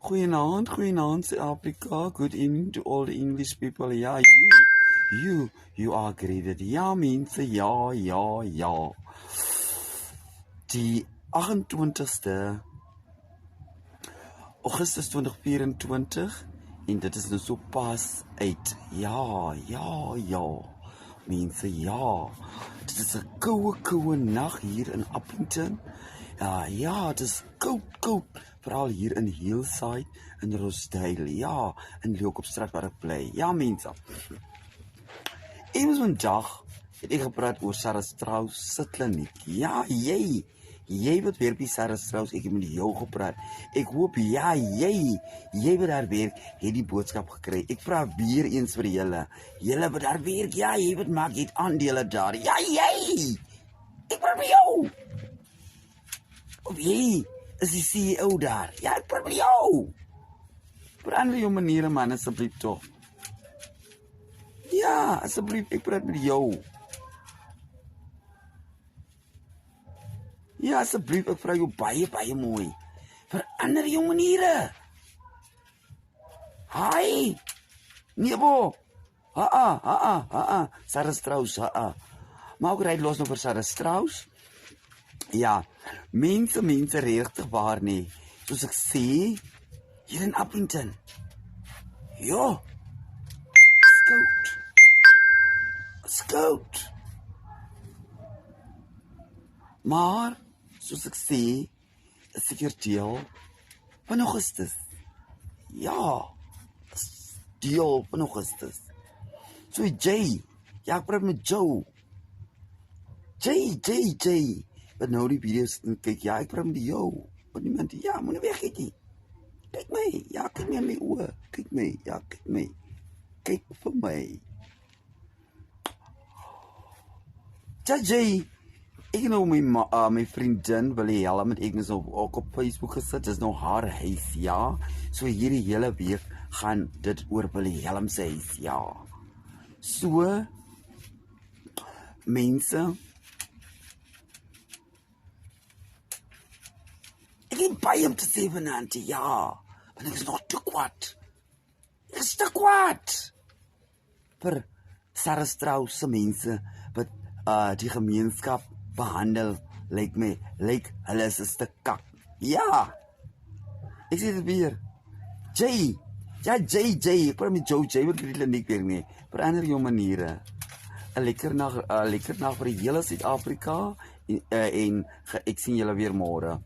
Goeienaand, Suid-Afrika. Good evening to all the English people. Ja, you are greeted. Ja, mense, ja. Die 28ste Augustus 2024 en dit is nou so pas uit. Ja. Mense, ja. Dit is 'n koue nag hier in Appington. Ja, het is koud. Veral hier in Hillside, in Rosedale, ja, in Leeuwkopstraat waar ek bly. Ja, mense. Eens vandag het ek gepraat oor Sarah Strauss se kliniek. Ja, jy wat weer by Sarah Strauss, ek het met jou gepraat. Ek hoop, ja, jy wat daar werk, het die boodskap gekry. Ek vraag weer eens vir julle. Julle wat daar werk, ja, jy wat maak, het aandele daar. Ja, jy! Ek praat met jou! Of jy is die CEO daar? Ja, ek praat met jou! Verander jou maniere, man, asseblief toch. Ja, asseblief, ek praat met jou. Ja, asseblief, ek vraag jou baie mooi. Verander jou maniere. Hi! Nebo! Sarah Strauss, Maar ook rijd los nog vir Sarah Strauss. Ja, mense regtig waar nie. Soos ek sê, hier in Appington. Ja, skout. Maar, soos ek sê, is seker deel van Augustus. Ja, is deel van Augustus. So Jay, ja, ek praat met Joe. Jay. Wat nou die video's kyk, ja, ek praat met jou. Want niemand, ja, moet nie weggeet nie. Kyk my, ja, kyk my in my oë. Kyk my, ja, kyk my. Kyk vir my. Jay, ek nou my vriendin wil help met ek is ook op Facebook gesit. Dis nou haar huis, ja. So hierdie hele week gaan dit oor wil help se huis, ja. So mense, ek het baie om te sê vanaand, ja. Want ek is nog te kwaad. Ek is te kwaad vir Sarah Strauss se mense wat die gemeenskap behandel, lyk hulle is 'n stuk kak. Ja, ek sê dit weer. Jay, ek praat met Jay, wat die kliniek weer nie. Verander jou maniere. 'n lekker nag vir die hele Suid-Afrika en ek sien julle weer môre.